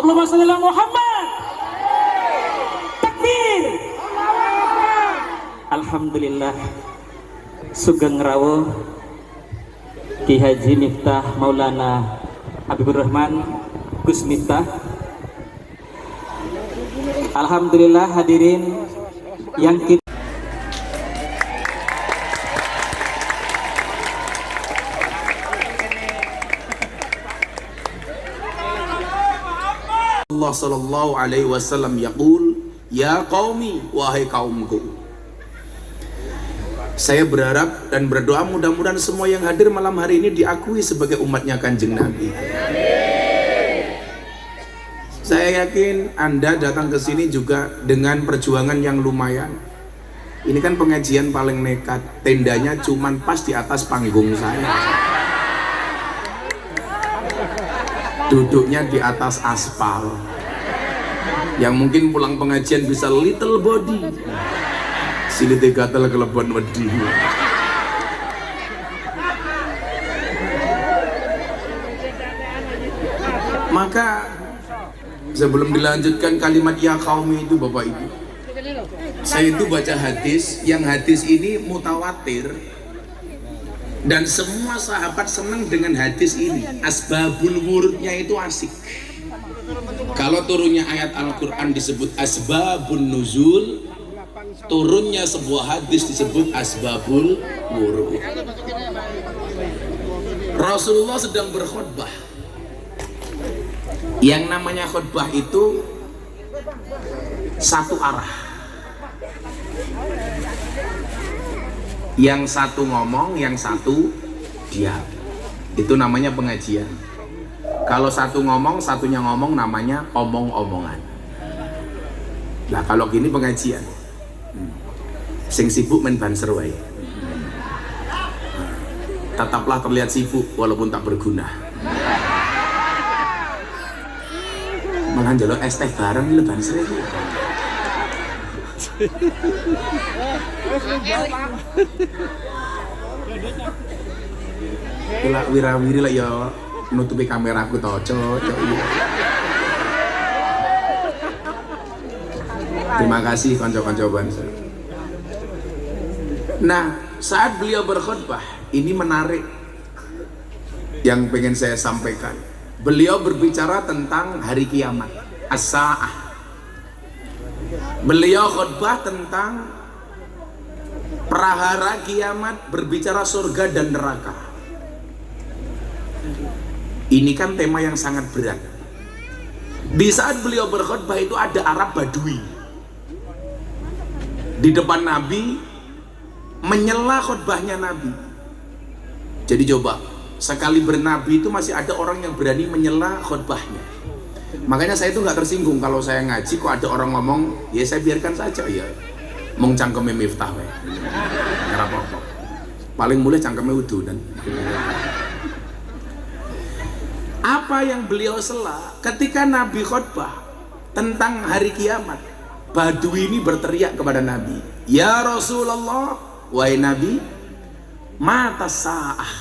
Allahumma sholli ala Muhammad. Takbir. Alhamdulillah. Sugeng rawuh Ki Haji Miftah Maulana Habibur Rahman Gus Miftah. Alhamdulillah hadirin yang kita Allah sallallahu alaihi wasallam yaqul, ya qaumi, wahai kaumku. Saya berharap dan berdoa mudah-mudahan semua yang hadir malam hari ini diakui sebagai umatnya Kanjeng Nabi. Saya yakin Anda datang ke sini juga dengan perjuangan yang lumayan. Ini kan pengajian paling nekat, tendanya cuman pas di atas panggung saya. Duduknya di atas aspal. Yang mungkin pulang pengajian bisa little body. Silite gatel kelebon wedi. Maka sebelum dilanjutkan kalimat ya qaumi itu Bapak Ibu, saya itu baca hadis, yang hadis ini mutawatir dan semua sahabat senang dengan hadis ini. Asbabul wurudnya itu asik. Kalau turunnya ayat Al-Quran disebut asbabun nuzul, turunnya sebuah hadis disebut asbabul wurud. Rasulullah sedang berkhutbah. Yang namanya khutbah itu satu arah. Yang satu ngomong, yang satu diam. Itu namanya pengajian. Kalau satu ngomong, satunya ngomong, namanya omong-omongan. Nah kalau gini pengajian, sing sibuk main banser wae. Tetaplah terlihat sibuk walaupun tak berguna. Malah njaluk es teh bareng iki banser iki. Kula wirawiri lah ya nutupi kameraku toh, cocok. Terima kasih konco-konco banser. Nah, saat beliau berkhutbah, ini menarik yang pengen saya sampaikan. Beliau berbicara tentang hari kiamat, as-saah. Beliau khutbah tentang prahara kiamat, berbicara surga dan neraka. Ini kan tema yang sangat berat. Di saat beliau berkhutbah itu ada Arab Badui di depan Nabi, menyela khutbahnya Nabi. Jadi coba, sekali bernabi itu masih ada orang yang berani menyela khutbahnya. Makanya saya itu nggak tersinggung kalau saya ngaji kok ada orang ngomong, ya saya biarkan saja ya. Mong cangkeme Miftah wae. Ora apa-apa. Paling mulai cangkeme udunan. Apa yang beliau sela ketika Nabi khutbah tentang hari kiamat? Badui ini berteriak kepada Nabi, ya Rasulullah, wahai Nabi, mata sa'ah.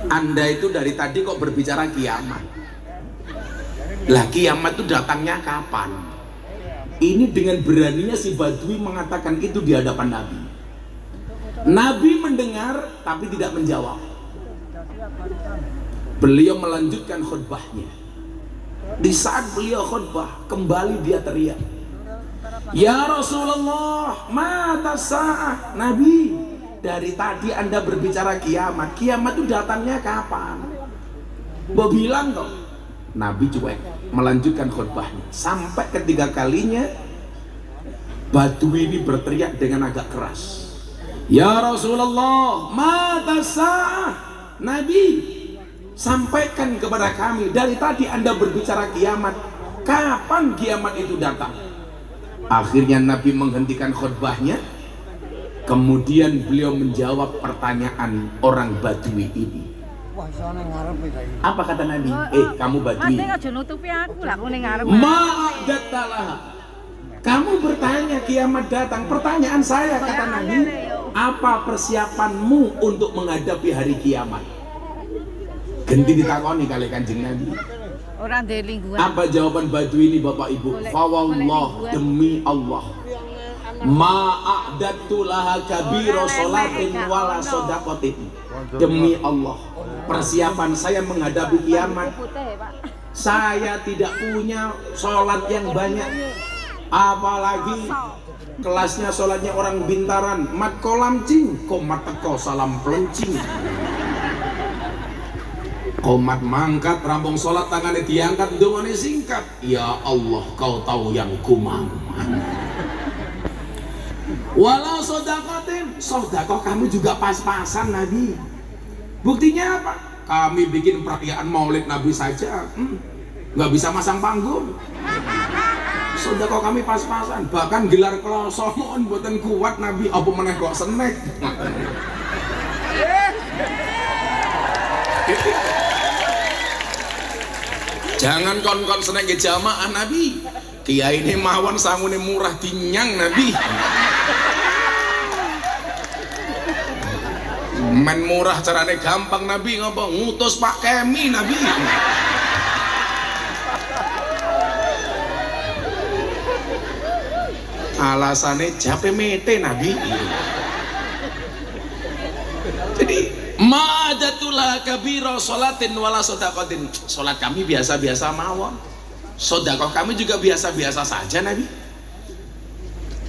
Anda itu dari tadi kok berbicara kiamat. Lah kiamat itu datangnya kapan? Ini dengan beraninya si Badui mengatakan itu di hadapan Nabi. Nabi mendengar tapi tidak menjawab. Beliau melanjutkan khutbahnya. Di saat beliau khutbah, kembali dia teriak, ya Rasulullah, mata sa'ah. Nabi, dari tadi Anda berbicara kiamat. Kiamat itu datangnya kapan? Mau bilang toh. Nabi cuek, melanjutkan khutbahnya. Sampai ketiga kalinya Badui ini berteriak dengan agak keras, ya Rasulullah, mata sa'ah. Nabi, sampaikan kepada kami, dari tadi Anda berbicara kiamat, kapan kiamat itu datang? Akhirnya Nabi menghentikan khutbahnya. Kemudian beliau menjawab pertanyaan orang Badui ini. Apa kata Nabi? Kamu Badui, ma'adatalah. Kamu bertanya kiamat datang. Pertanyaan saya, kata Nabi, apa persiapanmu untuk menghadapi hari kiamat? Ganti ditakoni kali Kanjeng Nabi. Orang dari lingkungan. Apa jawaban Badui ini Bapak Ibu? Fawallah, demi Allah, ma'adatu laha kabiro sholatin wala sodakotin. Demi Allah, persiapan saya menghadapi kiamat, saya tidak punya sholat yang banyak, apalagi kelasnya sholatnya orang bintaran, mat kolam cing, komat teko salam pelencing. Komat mangkat, rampung sholat tangannya diangkat, dungane singkat. Ya Allah, kau tahu yang kumam. Walau sodakotin, sodakoh kami juga pas-pasan Nabi. Buktinya apa? Kami bikin perayaan maulid Nabi saja, nggak bisa masang panggung. Sodakoh kami pas-pasan, bahkan gelar kelosongan buatan kuat Nabi. Apa meneh kok senek? Jangan kon-kon senek ke jamaah Nabi. Kiai ini mawon sangune murah tinyang Nabi. Men murah carane gampang Nabi, ngapa ngutus Pak Kemi Nabi. Alasannya jape mete Nabi. Jadi ma'adatulah kabiro sholatin wala sodakotin. Sholat kami biasa-biasa mawon, sodakoh kami juga biasa-biasa saja Nabi.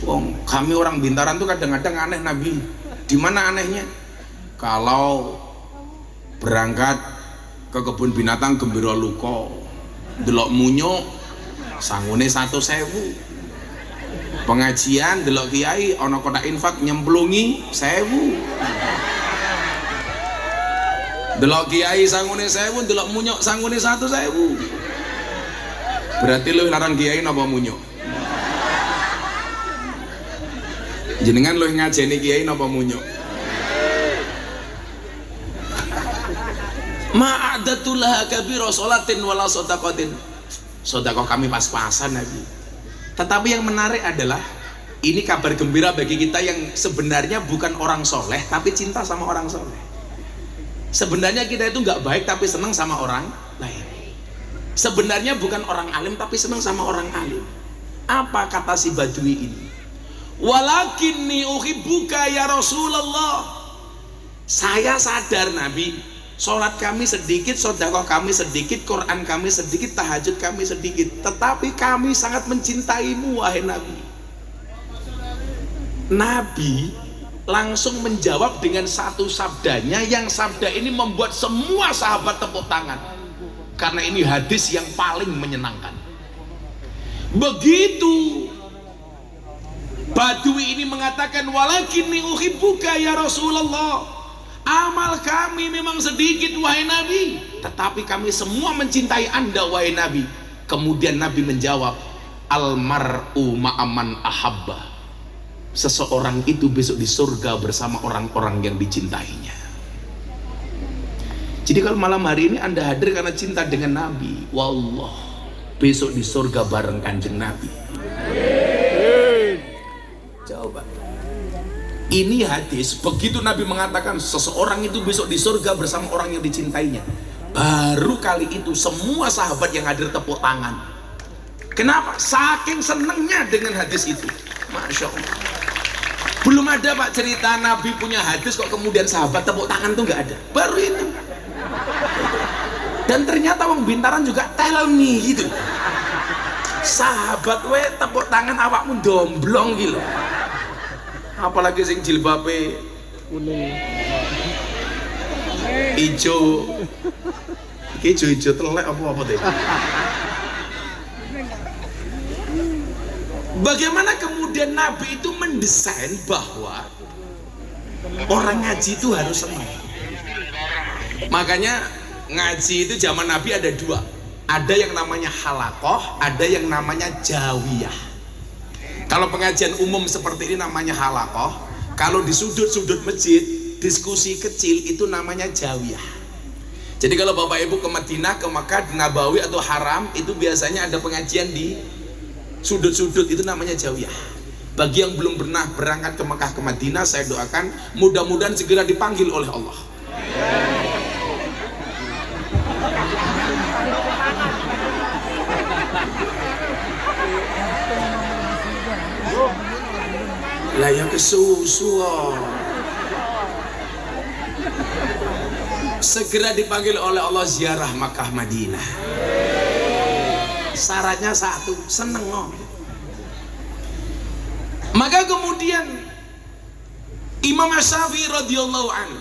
Wong kami orang bintaran tuh kadang-kadang aneh Nabi. Di mana anehnya? Kalau berangkat ke kebun binatang Gembira Luko, delok munyo sangune 1.000. Pengajian delok kiai ono kotak infak nyemplungi 1.000. Delok kiai sangune 1.000, delok munyo sangune 1.000. Berarti lu larang kiai napa munyo? Jenengan lu ngajeni kiai napa munyo? Ma'adatullah kabiro sholatin wala sodakotin. Sodakoh kami pas-pasan Nabi. Tetapi yang menarik adalah ini kabar gembira bagi kita yang sebenarnya bukan orang soleh tapi cinta sama orang soleh. Sebenarnya kita itu nggak baik tapi senang sama orang lain. Sebenarnya bukan orang alim tapi senang sama orang alim. Apa kata si Badui ini? Walakinni uhibbuka ya Rasulullah. Saya sadar Nabi, sholat kami sedikit, sedekah kami sedikit, Quran kami sedikit, tahajud kami sedikit, tetapi kami sangat mencintaimu wahai Nabi. Nabi langsung menjawab dengan satu sabdanya, yang sabda ini membuat semua sahabat tepuk tangan karena ini hadis yang paling menyenangkan. Begitu Badui ini mengatakan walakinni uhibbuka ya Rasulullah, amal kami memang sedikit wahai Nabi, tetapi kami semua mencintai Anda wahai Nabi. Kemudian Nabi menjawab, almar'u ma'aman ahabba, seseorang itu besok di surga bersama orang-orang yang dicintainya. Jadi kalau malam hari ini Anda hadir karena cinta dengan Nabi, wallah besok di surga bareng Kanjeng Nabi. Coba ini hadis, begitu Nabi mengatakan seseorang itu besok di surga bersama orang yang dicintainya, baru kali itu semua sahabat yang hadir tepuk tangan. Kenapa? Saking senengnya dengan hadis itu. Masya Allah. Belum ada Pak cerita Nabi punya hadis kok kemudian sahabat tepuk tangan tuh nggak ada. Baru itu. Dan ternyata wong bintaran juga tell me gitu. Sahabat we tepuk tangan awakmu domblong gitu. Apalagi sing jilbabe kuning ijo, ijo telek apa deh. Bagaimana kemudian Nabi itu mendesain bahwa orang ngaji itu harus senang. Makanya ngaji itu zaman Nabi ada dua, ada yang namanya halakoh, ada yang namanya jawiyah. Kalau pengajian umum seperti ini namanya halakoh. Kalau di sudut-sudut masjid diskusi kecil itu namanya jawiyah. Jadi kalau Bapak Ibu ke Madinah, ke Makkah, di Nabawi atau Haram, itu biasanya ada pengajian di sudut-sudut, itu namanya jawiyah. Bagi yang belum pernah berangkat ke Makkah, ke Madinah, saya doakan mudah-mudahan segera dipanggil oleh Allah. Lah ya kesusu. Segera dipanggil oleh Allah ziarah Makkah Madinah. Syaratnya satu, seneng. Maka kemudian Imam Syafi'i radhiyallahu anhu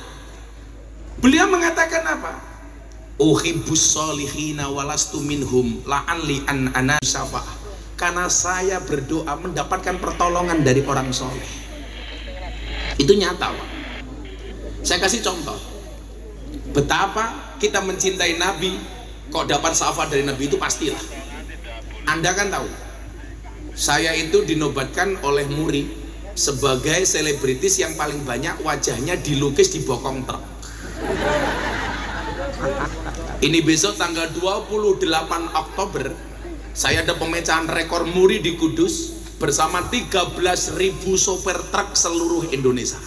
beliau mengatakan apa? Uhibbus solihina walastu minhum la'anli an ana syafa'ah. Karena saya berdoa mendapatkan pertolongan dari orang soleh. Itu nyata, Pak. Saya kasih contoh betapa kita mencintai Nabi, kok dapat syafaat dari Nabi itu pastilah. Anda kan tahu, saya itu dinobatkan oleh Muri sebagai selebritis yang paling banyak wajahnya dilukis di bokong truk. Ini besok tanggal 28 Oktober saya ada pemecahan rekor Muri di Kudus bersama 13.000 sopir truk seluruh Indonesia.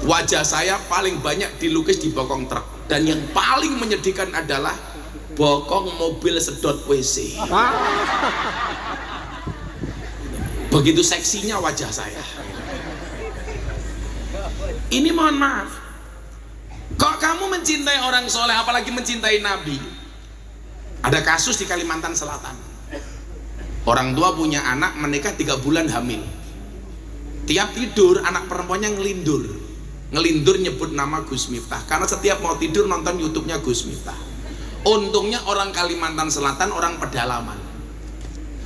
Wajah saya paling banyak dilukis di bokong truk, dan yang paling menyedihkan adalah bokong mobil sedot WC. Begitu seksinya wajah saya. Ini mohon maaf, kok kamu mencintai orang soleh, apalagi mencintai Nabi? Ada kasus di Kalimantan Selatan. Orang tua punya anak menikah 3 bulan hamil. Tiap tidur anak perempuannya ngelindur nyebut nama Gus Miftah, karena setiap mau tidur nonton YouTube-nya Gus Miftah. Untungnya orang Kalimantan Selatan orang pedalaman.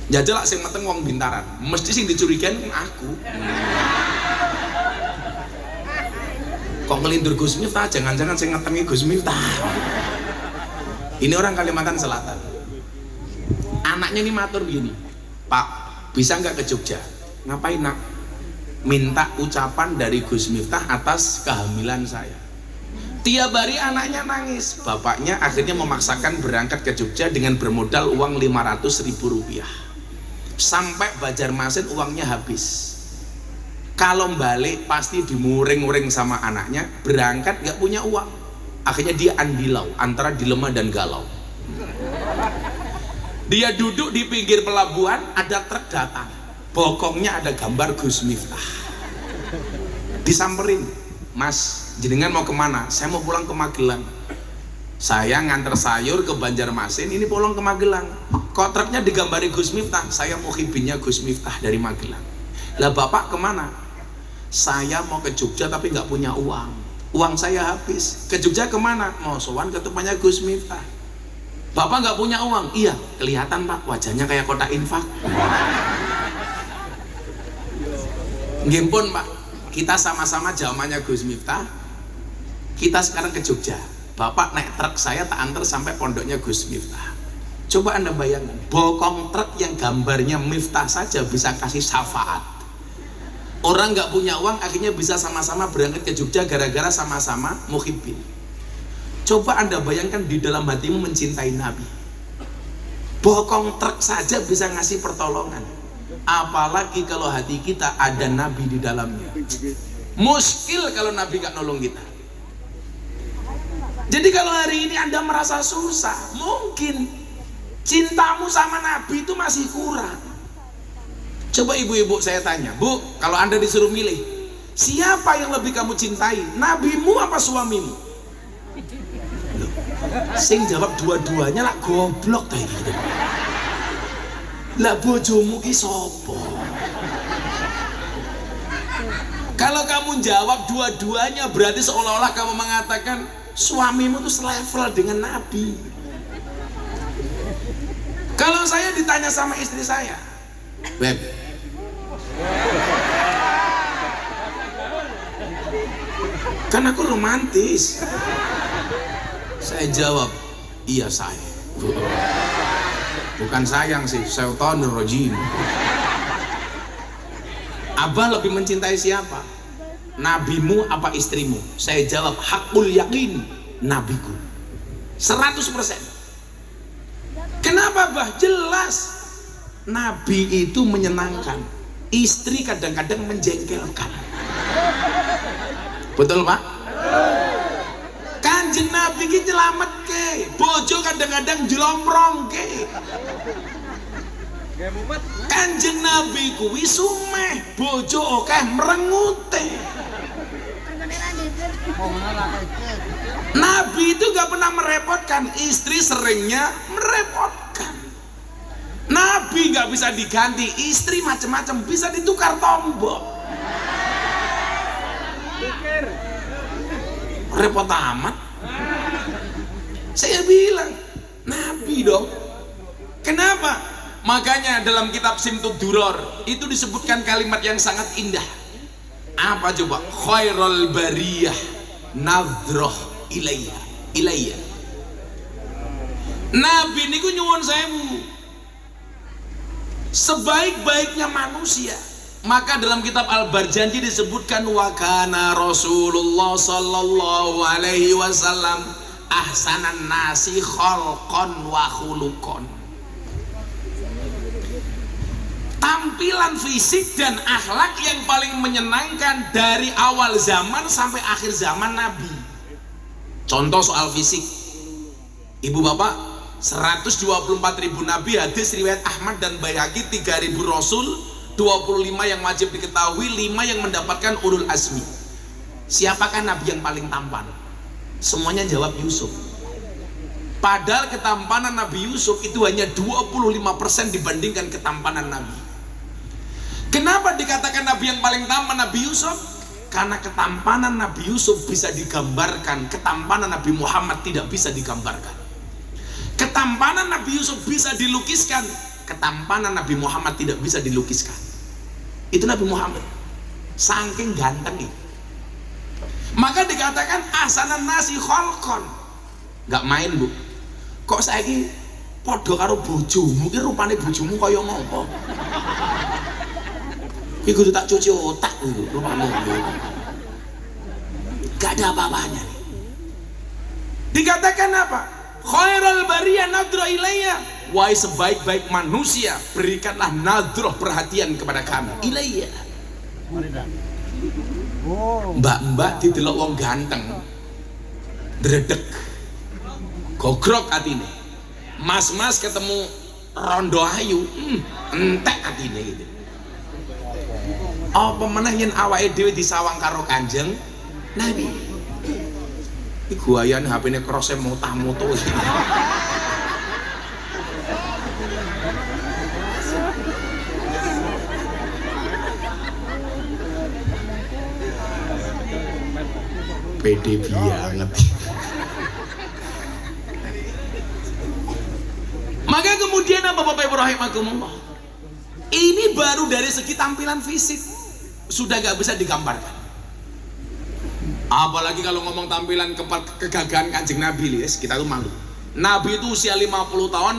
Jajalak sing meteng wong Bintaran, mesti sing dicurigain aku. Kok ngelindur Gus Miftah, jangan-jangan sing ngetengi Gus Miftah. Ini orang Kalimantan Selatan. Anaknya ini matur begini, Pak, bisa nggak ke Jogja? Ngapain nak? Minta ucapan dari Gus Miftah atas kehamilan saya. Tiap hari anaknya nangis. Bapaknya akhirnya memaksakan berangkat ke Jogja dengan bermodal uang 500.000 rupiah. Sampai Banjarmasin uangnya habis. Kalau balik pasti dimuring-muring sama anaknya. Berangkat gak punya uang. Akhirnya dia andilau antara dilema dan galau. Dia duduk di pinggir pelabuhan, ada truk datang. Bokongnya ada gambar Gus Miftah. Disamperin, Mas, jenengan mau kemana? Saya mau pulang ke Magelang. Saya nganter sayur ke Banjarmasin, ini pulang ke Magelang. Kok truknya digambari Gus Miftah? Saya muhibinnya Gus Miftah dari Magelang. Lah bapak kemana? Saya mau ke Jogja tapi nggak punya uang. Uang saya habis. Ke Jogja kemana? Mau sowan ke tempatnya Gus Miftah. Bapak nggak punya uang? Iya, kelihatan Pak, wajahnya kayak kotak infak. Ngimpun Pak, kita sama-sama zamannya Gus Miftah. Kita sekarang ke Jogja. Bapak naik truk, saya tak antar sampai pondoknya Gus Miftah. Coba Anda bayangkan, bokong truk yang gambarnya Miftah saja bisa kasih syafaat. Orang nggak punya uang akhirnya bisa sama-sama berangkat ke Jogja gara-gara sama-sama muhibbin. Coba Anda bayangkan di dalam hatimu mencintai Nabi. Bokong truk saja bisa ngasih pertolongan. Apalagi kalau hati kita ada Nabi di dalamnya. Muskil kalau Nabi gak nolong kita. Jadi kalau hari ini Anda merasa susah, mungkin cintamu sama Nabi itu masih kurang. Coba ibu-ibu saya tanya, Bu, kalau Anda disuruh milih, siapa yang lebih kamu cintai, nabimu apa suamimu? Loh, sing jawab dua-duanya lah goblok kayak gitu. Lah bojomu ki sopo? Kalau kamu jawab dua-duanya berarti seolah-olah kamu mengatakan suamimu tuh selevel dengan Nabi. Kalau saya ditanya sama istri saya, Beb, kan aku romantis. Saya jawab, iya saya. Bukan sayang sih, syaitanir rajim. Abah lebih mencintai siapa? Nabimu apa istrimu? Saya jawab, hakul yakin, nabiku. 100%. Kenapa Bah? Jelas Nabi itu menyenangkan, istri kadang-kadang menjengkelkan. Betul Pak? Kanjeng Nabi ki nyelamet ke, bojo kadang-kadang jelomprong ke. Kanjeng Nabi kuwi sumeh, bojo akeh merengute. Nabi itu gak pernah merepotkan, istri seringnya merepotkan. Nabi gak bisa diganti, istri macam-macam bisa ditukar tombol. Repot amat. Saya bilang Nabi dong. Kenapa? Makanya dalam kitab Simtud Duror itu disebutkan kalimat yang sangat indah. Apa coba? Khairul bariyah nadroh ilayya. Nabi niku nyuwun sewu, sebaik-baiknya manusia. Maka dalam kitab Al-Barjanji disebutkan wa kana Rasulullah sallallahu alaihi wasallam ahsanan nasi khalqan wa khuluqan. Tampilan fisik dan akhlak yang paling menyenangkan dari awal zaman sampai akhir zaman Nabi. Contoh soal fisik, ibu bapak, 124.000 Nabi, hadis riwayat Ahmad dan Baihaqi, 3.000 Rasul, 25 yang wajib diketahui, 5 yang mendapatkan ulul azmi. Siapakah Nabi yang paling tampan? Semuanya jawab Yusuf. Padahal ketampanan Nabi Yusuf itu hanya 25% dibandingkan ketampanan Nabi. Kenapa dikatakan Nabi yang paling tampan Nabi Yusuf? Karena ketampanan Nabi Yusuf bisa digambarkan, ketampanan Nabi Muhammad tidak bisa digambarkan. Ketampanan Nabi Yusuf bisa dilukiskan, ketampanan Nabi Muhammad tidak bisa dilukiskan. Itu Nabi Muhammad, saking ganteng itu. Maka dikatakan ahsanan nasi khalqan. Gak main bu, kok saiki podo karo bojomu, ki rupane bojomu kaya ngopo? Ki kudu tak cuci otak lho rupane. Gak ada apa-apanya. Dikatakan apa? Khairul bariyah nadra ilayya. Wahai sebaik-baik manusia, berikanlah nadroh perhatian kepada kami. Ilayya. Mbak-mbak didelok wong ganteng, dredeg, gogrok atine. Mas-mas ketemu rondo ayu, entek atine gitu. Apa meneh yen awake dhewe disawang karo Kanjeng Nabi. Iku ayan HP-ne krose mutah-mutu. Pede banget. Maka kemudian apa Bapak Ibu rahimakumullah? Ini baru dari segi tampilan fisik sudah gak bisa digambarkan. Apalagi kalau ngomong tampilan kegagahan Kanjeng Nabi, kita tuh malu. Nabi itu usia 50 tahun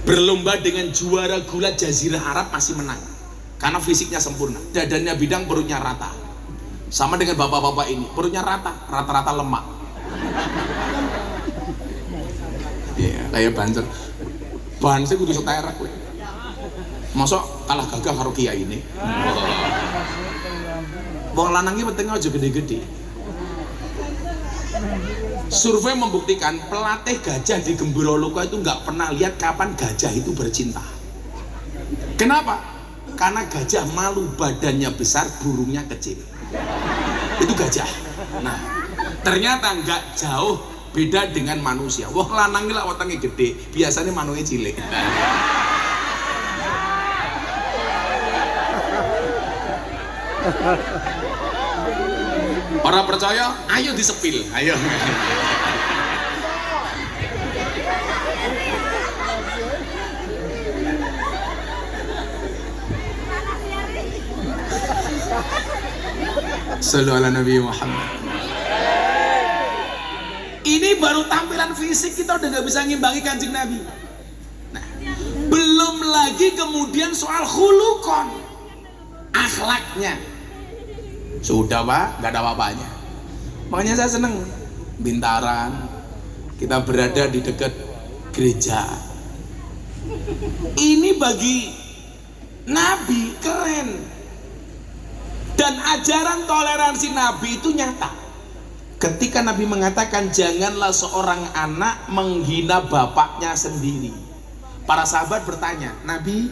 berlomba dengan juara gulat Jazirah Arab masih menang. Karena fisiknya sempurna, dadanya bidang, perutnya rata. Sama dengan bapak-bapak ini, perutnya rata-rata lemak. Iya, kayak banser. Banser kudu seterak kowe. Masa kalah gagah karo kiai ini. Wong lanang iki penting aja gede-gede. Survei membuktikan pelatih gajah di Gembira Loka itu nggak pernah lihat kapan gajah itu bercinta. Kenapa? Karena gajah malu, badannya besar, burungnya kecil. Itu gajah. Nah, ternyata nggak jauh beda dengan manusia. Wong lanang iki lak wetenge gede, biasanya manuke cilik. Orang percaya, ayo disepil, ayo. Sallu ala Nabi Muhammad. Ini baru tampilan fisik, kita udah gak bisa ngimbangi Kanjeng Nabi. Nah, belum lagi kemudian soal khulukon, akhlaknya. Sudah pak, gak ada apa-apanya. Makanya saya seneng Bintaran, kita berada di dekat gereja. Ini bagi Nabi keren. Dan ajaran toleransi Nabi itu nyata. Ketika Nabi mengatakan janganlah seorang anak menghina bapaknya sendiri, Para sahabat bertanya, Nabi,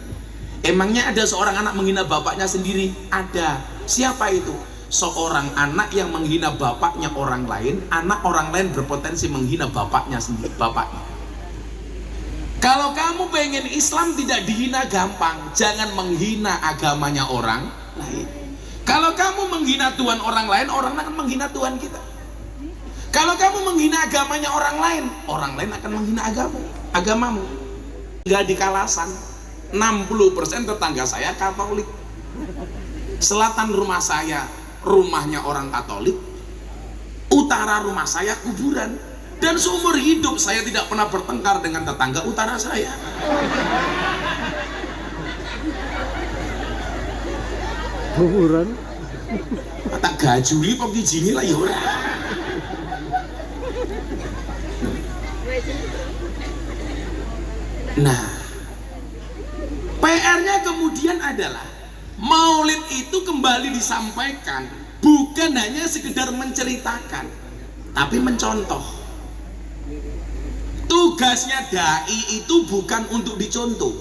emangnya ada seorang anak menghina bapaknya sendiri? Ada. Siapa itu? Seorang anak yang menghina bapaknya orang lain, anak orang lain berpotensi menghina bapaknya sendiri, bapaknya. Kalau kamu pengen Islam tidak dihina gampang, jangan menghina agamanya orang lain. Kalau kamu menghina Tuhan orang lain akan menghina Tuhan kita. Kalau kamu menghina agamanya orang lain akan menghina agamamu. Tinggal di Kalasan, 60% tetangga saya Katolik. Selatan rumah saya rumahnya orang Katolik, utara rumah saya kuburan. Dan seumur hidup saya tidak pernah bertengkar dengan tetangga utara saya. Kuburan Kata gajuli kok dijini lah ya ora. Nah, PR-nya kemudian adalah Maulid itu kembali disampaikan bukan hanya sekedar menceritakan, tapi mencontoh. Tugasnya dai itu bukan untuk dicontoh,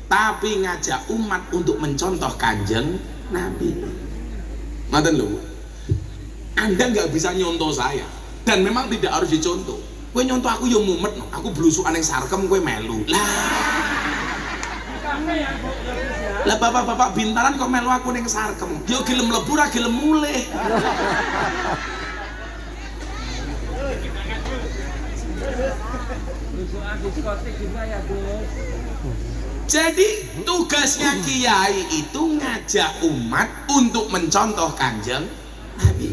tapi ngajak umat untuk mencontoh Kanjeng Nabi. Maten lho, Anda nggak bisa nyontoh saya, dan memang tidak harus dicontoh. Kue nyontoh aku yang mumet, aku belusukan yang sarkem, kue melu. Lah bapak-bapak Bintaran kok melu aku yang sarkem. Yo gelem mlebu ra gelem mulih. Jadi tugasnya kiai itu ngajak umat untuk mencontoh Kanjeng Nabi.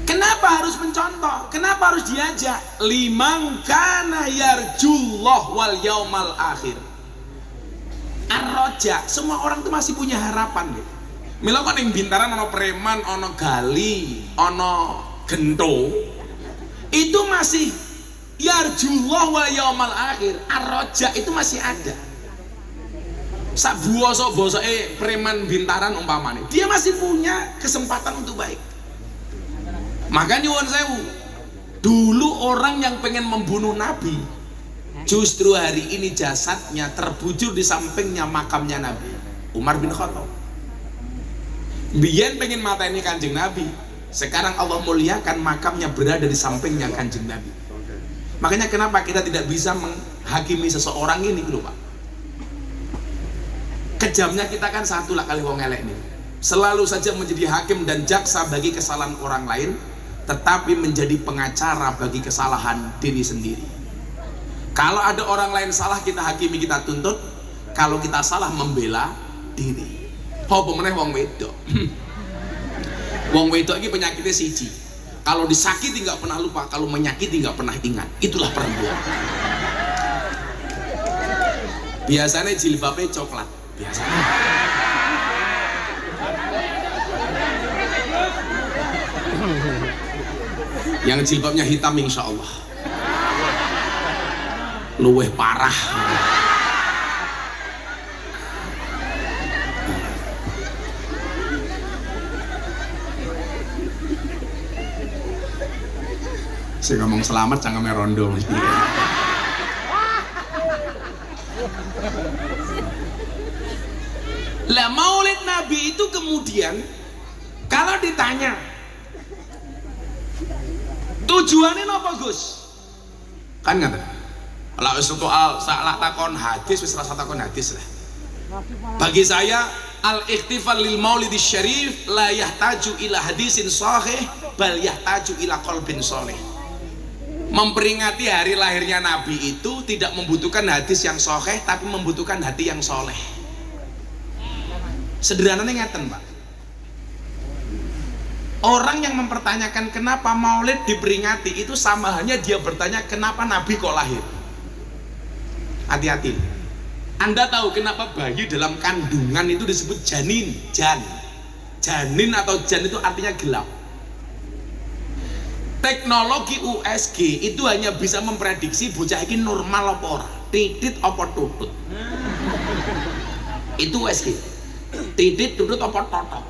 Kenapa harus mencontoh? Kenapa harus diajak? Liman kana yarjullah wal yaumal akhir. Ar-roja, semua orang itu masih punya harapan gitu. Mila kan yang Bintaran ono preman, ono gali, ono gento. Itu masih yarjullah wal yaumal akhir. Ar-roja itu masih ada. Sak boso-bosoke preman Bintaran umpamane, dia masih punya kesempatan untuk baik. Maka nyuwun sewu, dulu orang yang pengen membunuh Nabi, justru hari ini jasadnya terbujur di sampingnya makamnya Nabi. Umar bin Khattab. Biyen pengen mateni Kanjeng Nabi, sekarang Allah muliakan makamnya berada di sampingnya Kanjeng Nabi. Makanya kenapa kita tidak bisa menghakimi seseorang ini dulu Pak. Kejamnya kita kan satu lah kali wong elek nih. Selalu saja menjadi hakim dan jaksa bagi kesalahan orang lain, tetapi menjadi pengacara bagi kesalahan diri sendiri. Kalau ada orang lain salah kita hakimi, kita tuntut. Kalau kita salah membela diri. Apa meneh wong wedok. Wong wedok ini penyakitnya siji. Kalau disakiti nggak pernah lupa, kalau menyakiti nggak pernah ingat. Itulah perempuan. Biasanya jilbabnya coklat. Biasanya. Yang jilbabnya hitam insya Allah luweh parah. Saya ngomong selamat jangan merondo mesti. Lah Maulid Nabi itu kemudian kalau ditanya tujuannya apa Gus? Kan nggak? Kalau soal salah takon hadis, wis rasa takon hadis lah. Bagi saya al-ikhtifal lil maulidis syarif la yahtaju ila hadisin sahih bal yahtaju ila qalbin sholih. Memperingati hari lahirnya Nabi itu tidak membutuhkan hadis yang sahih, tapi membutuhkan hati yang soleh. Sederhananya ngeten Pak. Orang yang mempertanyakan kenapa Maulid diperingati itu sama hanya dia bertanya kenapa Nabi kok lahir. Hati-hati. Anda tahu kenapa bayi dalam kandungan itu disebut janin? Janin atau jan itu artinya gelap. Teknologi USG itu hanya bisa memprediksi bocah ini normal apa ora, titit apa tutut. Itu USG. Titit, tutut apa totot.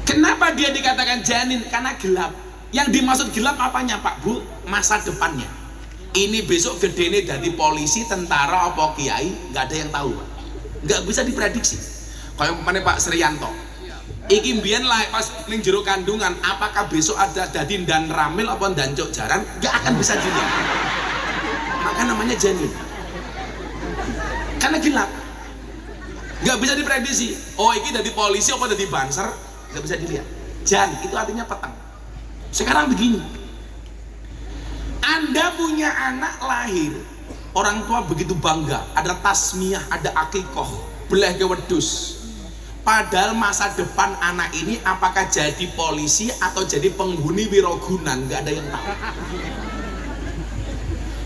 Kenapa dia dikatakan janin? Karena gelap. Yang dimaksud gelap apanya Pak Bu? Masa depannya. Ini besok gedene dari polisi, tentara, apa kiai, nggak ada yang tahu, Pak. Nggak bisa diprediksi. Kayak umpamanya Pak Sriyanto, iki mbiyen lah pas ning jero kandungan, apakah besok ada dadi dan ramil apa dancuk jaran, nggak akan bisa dilihat. Maka namanya janin, karena gelap, nggak bisa diprediksi. Oh iki dari polisi apa dari banser, nggak bisa dilihat. Jan itu artinya petang. Sekarang begini, Anda punya anak lahir, orang tua begitu bangga, ada tasmiyah, ada akikoh, belah ke wedus. Padahal masa depan anak ini apakah jadi polisi atau jadi penghuni wirogunan, nggak ada yang tahu.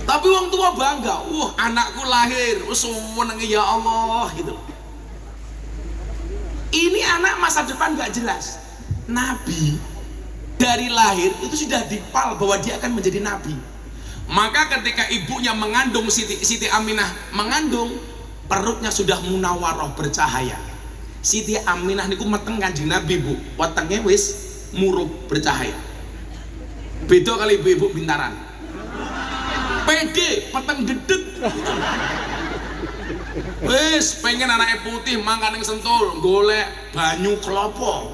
Tapi orang tua bangga, anakku lahir, seneng ya Allah gitu. Ini anak masa depan nggak jelas. Nabi dari lahir itu sudah dipal bahwa dia akan menjadi nabi. Maka ketika ibunya mengandung, Siti Aminah mengandung, perutnya sudah munawaroh bercahaya. Siti Aminah niku meteng Kanjeng Nabi, Bu, wetenge wis murup bercahaya. Beda kali ibu-ibu bintaran, pede peteng dedet. Wis pengen anaknya putih mangkan ning Sentul, golek banyu klopo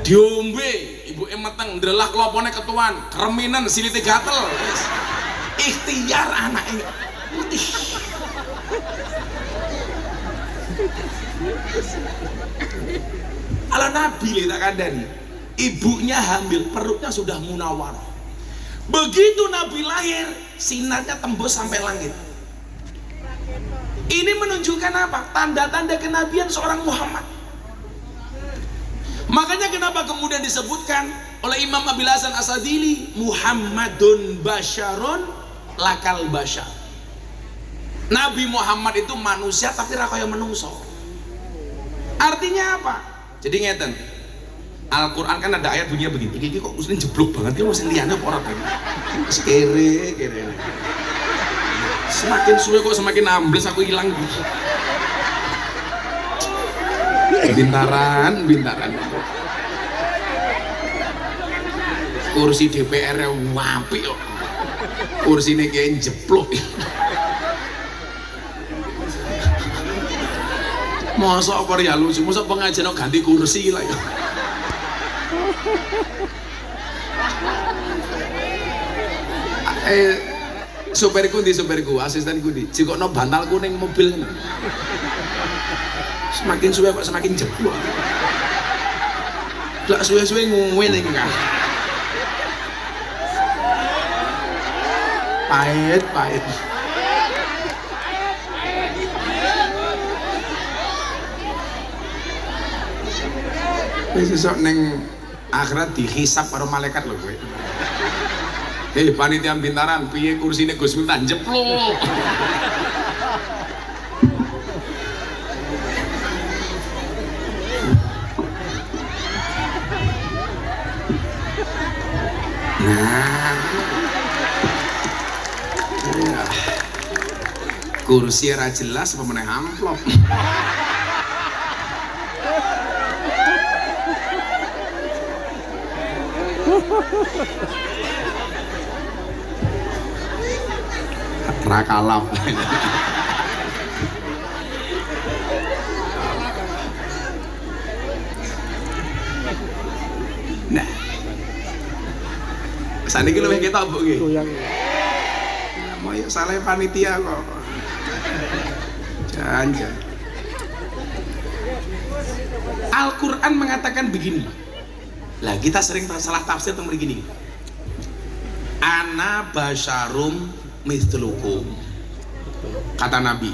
diombe, ibu meteng ndelah klopone ketuan, kreminan silite gatel. Ikhtiar anaknya putih. Ala Nabi tak kandani, ibunya hamil, perutnya sudah munawar. Begitu Nabi lahir, sinarnya tembus sampai langit. Ini menunjukkan apa? Tanda-tanda kenabian seorang Muhammad. Makanya kenapa kemudian disebutkan oleh Imam Abil Hasan Asadili, Muhammadun basyarun lakal basyar. Nabi Muhammad itu manusia tapi ra kaya menungso. Artinya apa? Jadi ngeten, Al-Quran kan ada ayat dunia begini. Iki kok usine jeblok banget, iki mesti liyane apa ora ta? Kere. Semakin suwe kok semakin ambles, aku hilang. Bintaran. Kursi DPR wapi kok. Kursine kayak jeblok. Masa apa ya lucu, masa pengajian ganti kursi lah ya. Supirku asistenku di jikono bantal kuning mobil kan. Semakin suwe kok semakin jeblok. Lah suwe-suwe ngene iki kan. Pahit. Wis esuk ning akhirat dihisab karo malaikat lho kowe. Panitia bintaran, piye kursine Gus Miftah jeplok. Nah, kursi ra jelas apa meneh amplop. Rakalap. Nah, saniki luwih ketok Bu nggih. Mau ya salah panitia kok. Jangan. Al-Quran mengatakan begini. Lah kita sering salah tafsir tentang begini. Ana basyarum mithlukum. Kata Nabi,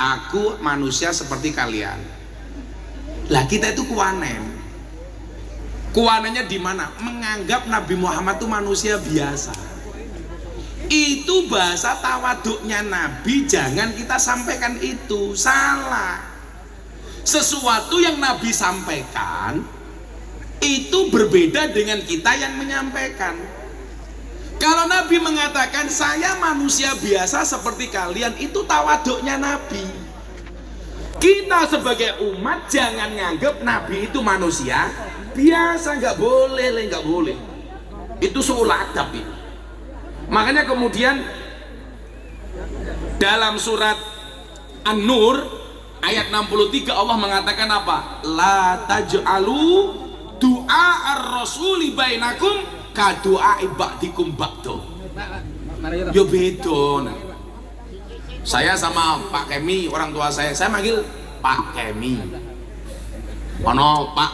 aku manusia seperti kalian. Lah kita itu kuanen. Kuanennya di mana? Menganggap Nabi Muhammad itu manusia biasa. Itu bahasa tawaduknya Nabi, jangan kita sampaikan itu, salah. Sesuatu yang Nabi sampaikan itu berbeda dengan kita yang menyampaikan. Kalau Nabi mengatakan saya manusia biasa seperti kalian, itu tawaduknya Nabi. Kita sebagai umat jangan nganggap Nabi itu manusia biasa, nggak boleh. Itu suul adab itu. Makanya kemudian dalam surat An-Nur ayat 63 Allah mengatakan apa? La taj'alu du'a ar-rasuli bainakum ka du'a ba'dikum ba'du. Yo beda. Saya sama Pak Kemi, orang tua saya manggil Pak Kemi. Ono Pak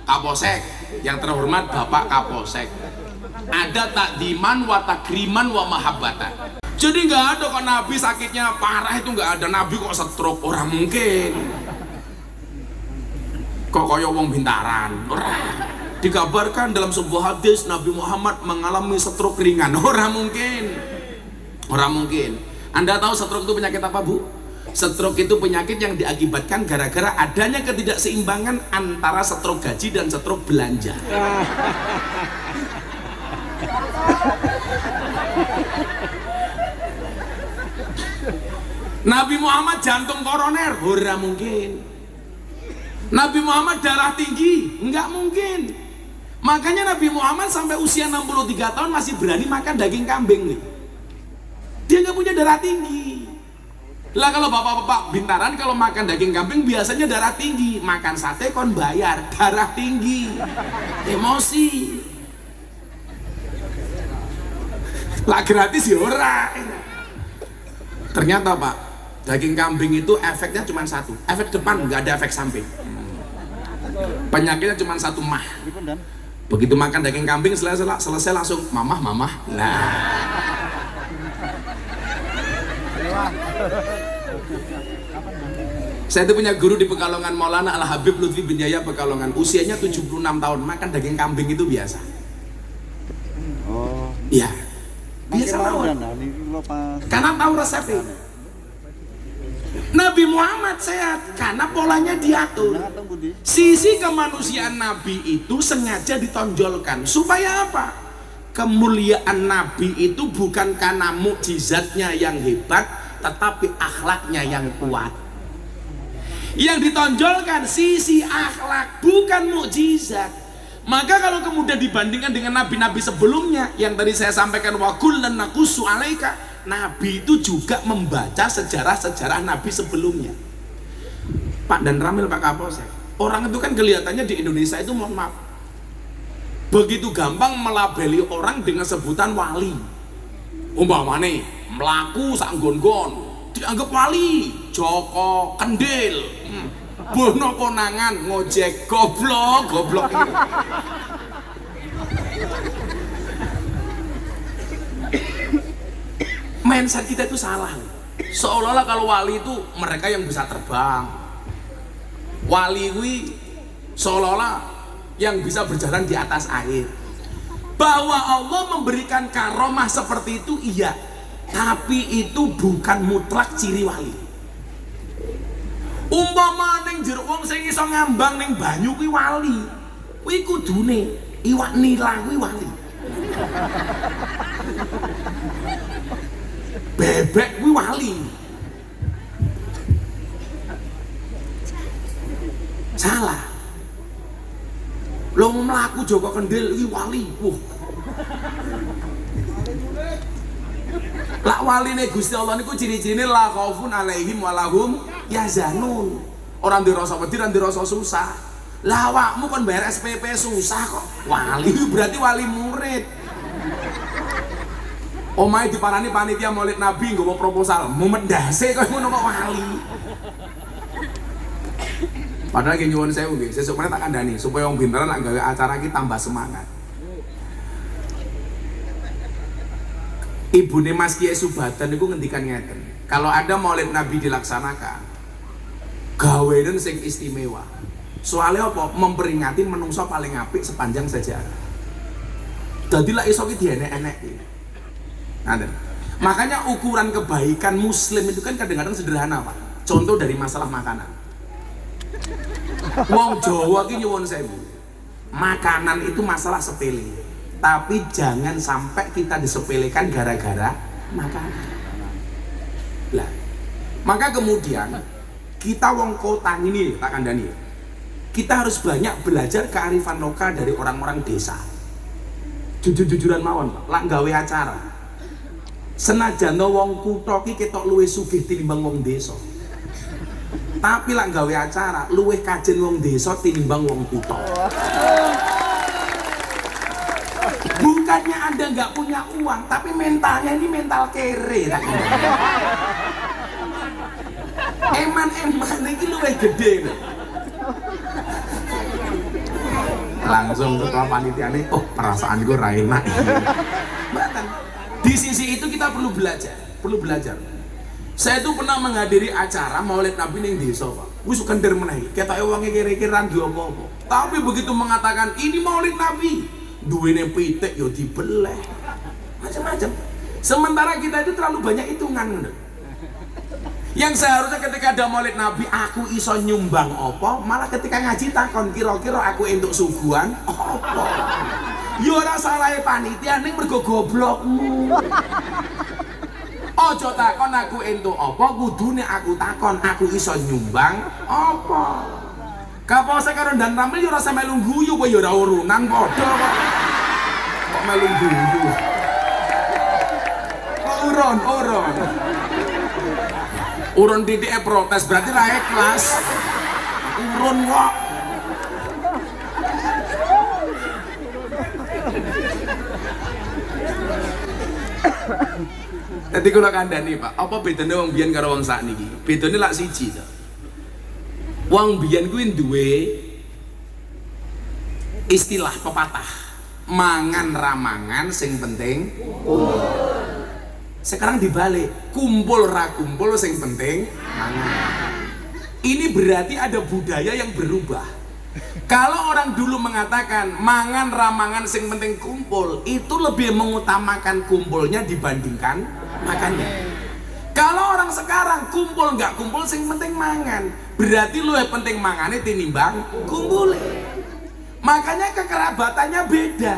Kapolsek, yang terhormat Bapak Kapolsek. Ada takdiman wa takriman wa mahabbatan. Jadi nggak ada kok Nabi sakitnya parah itu, nggak ada. Nabi kok stroke, orang mungkin. Kok kaya wong bintaran, orang. Dikabarkan dalam sebuah hadis Nabi Muhammad mengalami stroke ringan, orang mungkin. Orang mungkin. Anda tahu stroke itu penyakit apa, Bu? Stroke itu penyakit yang diakibatkan gara-gara adanya ketidakseimbangan antara stroke gaji dan stroke belanja. Nabi Muhammad jantung koroner, ora mungkin. Nabi Muhammad darah tinggi, enggak mungkin. Makanya Nabi Muhammad sampai usia 63 tahun masih berani makan daging kambing nih. Dia nggak punya darah tinggi. Lah kalau bapak-bapak bintaran kalau makan daging kambing biasanya darah tinggi, makan sate kon bayar, darah tinggi, emosi. Lah gratis ya ora. Ternyata Pak, daging kambing itu efeknya cuma satu, efek depan, nggak ada efek samping. Penyakitnya cuma satu, mah. Begitu makan daging kambing selesai langsung mamah. Nah. Saya itu punya guru di Pekalongan, Maulana Al Habib Lutfi bin Yahya Pekalongan, usianya 76 tahun, makan daging kambing itu biasa. Oh. Iya. Biasa lawan. Karena tahu resepnya. Nabi Muhammad sehat karena polanya diatur. Sisi kemanusiaan Nabi itu sengaja ditonjolkan supaya apa? Kemuliaan Nabi itu bukan karena mukjizatnya yang hebat, tetapi akhlaknya yang kuat. Yang ditonjolkan sisi akhlak, bukan mukjizat. Maka kalau kemudian dibandingkan dengan nabi-nabi sebelumnya yang tadi saya sampaikan, wa kullan naqussu alaika, Nabi itu juga membaca sejarah-sejarah Nabi sebelumnya. Pak dan Ramil, Pak Kapolsek, orang itu kan kelihatannya di Indonesia itu, mohon maaf, begitu gampang melabeli orang dengan sebutan wali. Umpamane melaku sak nggon-nggon dianggap wali, Joko Kendil, Bono konangan ngojek, goblok ini. Mindset kita itu salah. Seolah-olah kalau wali itu mereka yang bisa terbang. Wali wi seolah-olah yang bisa berjalan di atas air. Bahwa Allah memberikan karomah seperti itu, iya, tapi itu bukan mutlak ciri wali. Umpama ning jero wong sing iso ngambang ning banyu kuwi wali, kuwi kudune iwak nila kuwi wali. Bebek kuwi wali. Salah. Lo mlaku Joko Kendil iki wali. Lak waline Gusti Allah niku ciri-cirine la khaufun alaihim walahum yazanun. Orang dirasa wedi, orang dirasa susah. Lah awakmu kon bayar SPP susah kok. Wali berarti wali murid. Omahe diparani panitia Maulid Nabi nggawa proposal, mumet ndase kok ngono kok wali. Padahal ki nyuwun sewu nggih, sesuk meneh tak kandhani supaya wong bintaran nak gawe acara iki tambah semangat. Ibune Mas Kiai Subatan niku ngendikan ngeten, kalau ada Maulid Nabi dilaksanakan, gawean sing istimewa. Soalnya apa? Memperingati menungso paling apik sepanjang sejarah. Dadi lak iso ki dienek-enek. Makanya ukuran kebaikan muslim itu kan kadang-kadang sederhana, Pak. Contoh dari masalah makanan. Wong Jawa ki nyuwun sewu. Makanan itu masalah sepele. Tapi jangan sampai kita disepelekan gara-gara makanan. Lah, maka kemudian kita wong kota ini tak kandani. Kita harus banyak belajar kearifan lokal dari orang-orang desa. Jujur-jujuran mawon, Pak. Lak gawe acara. Senajan wong kutha ki ketok luwih sugih tinimbang wong desa. Tapi lak gawe acara luwih kajen wong desa tinimbang wong kutha. Bukannya Anda nggak punya uang, tapi mentalnya ini mental kere. Eman-eman ini luwih gede. Langsung ketua panitia ini, oh perasaan gue ra enak. Di sisi itu kita perlu belajar. Saya tuh pernah menghadiri acara Maulid Nabi ning desa, Pak. Wis kender meneh. Ketoke wonge kere-kere ra duwe apa-apa. Tapi begitu mengatakan ini Maulid Nabi, duwene pitik yo dibeleh. Macam-macam. Sementara kita itu terlalu banyak hitungan. Yang seharusnya ketika ada Maulid Nabi aku iso nyumbang apa, malah ketika ngaji takon kira-kira aku entuk suguhan apa. Yo ora salahe panitia ning mergo goblokmu. Ojo takon aku entuk apa, kudune aku takon aku iso nyumbang apa. Kapose karo Dan Ramil yo rasa melu guyu kowe yo ora urunan padha kok. Kok melu guyu. Urun titik protes berarti ra ikhlas. Urun kok. Tadi kula kandhani Pak, apa bedane wong biyen karo wong sakniki? Bedane lak siji to. Wong biyen kuwi duwe istilah pepatah, mangan ramangan sing penting sekarang dibalik, kumpul ra kumpul sing penting mangan. Ini berarti ada budaya yang berubah. Kalau orang dulu mengatakan mangan ramangan sing penting kumpul, itu lebih mengutamakan kumpulnya dibandingkan makannya. Kalau orang sekarang kumpul nggak kumpul sing penting mangan, berarti lebih penting mangannya tinimbang kumpul. Makanya kekerabatannya beda.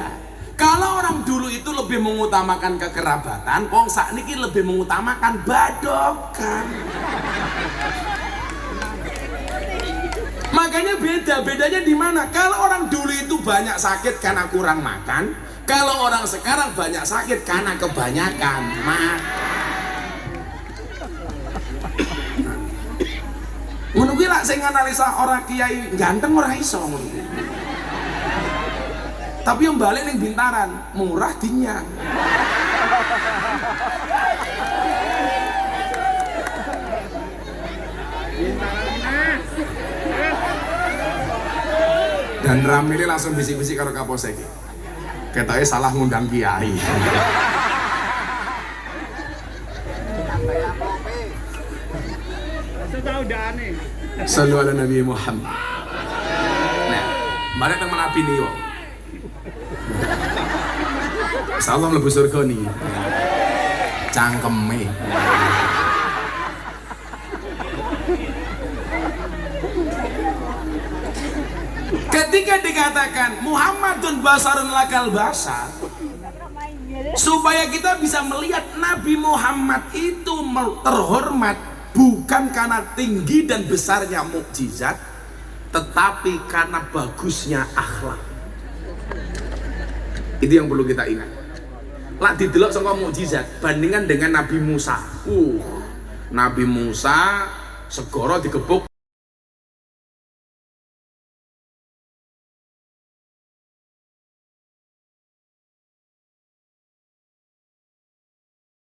Kalau orang dulu itu lebih mengutamakan kekerabatan, wong sakniki lebih mengutamakan badokan. Makanya bedanya di mana? Kalau orang dulu itu banyak sakit karena kurang makan, kalau orang sekarang banyak sakit karena kebanyakan makan. Ngono kuwi lak sing analisa orang kiai ganteng ora iso ngono. Tapi yang balik ning Bintaran, murah dinyang. Dan Ramil langsung bisik-bisik karo Kapolsek. Ketoke salah ngundang kiai. Sallu ala Nabi Muhammad. Nah, balik teman Nabi nih wong. Insyaallah mlebu surga nih. Cangkeme. Ketika dikatakan Muhammadun basarun lakal basar, supaya kita bisa melihat Nabi Muhammad itu terhormat bukan karena tinggi dan besarnya mukjizat, tetapi karena bagusnya akhlak. Itu yang perlu kita ingat. Lah didelok saka mukjizat bandingan dengan Nabi Musa. Nabi Musa segoro digebuk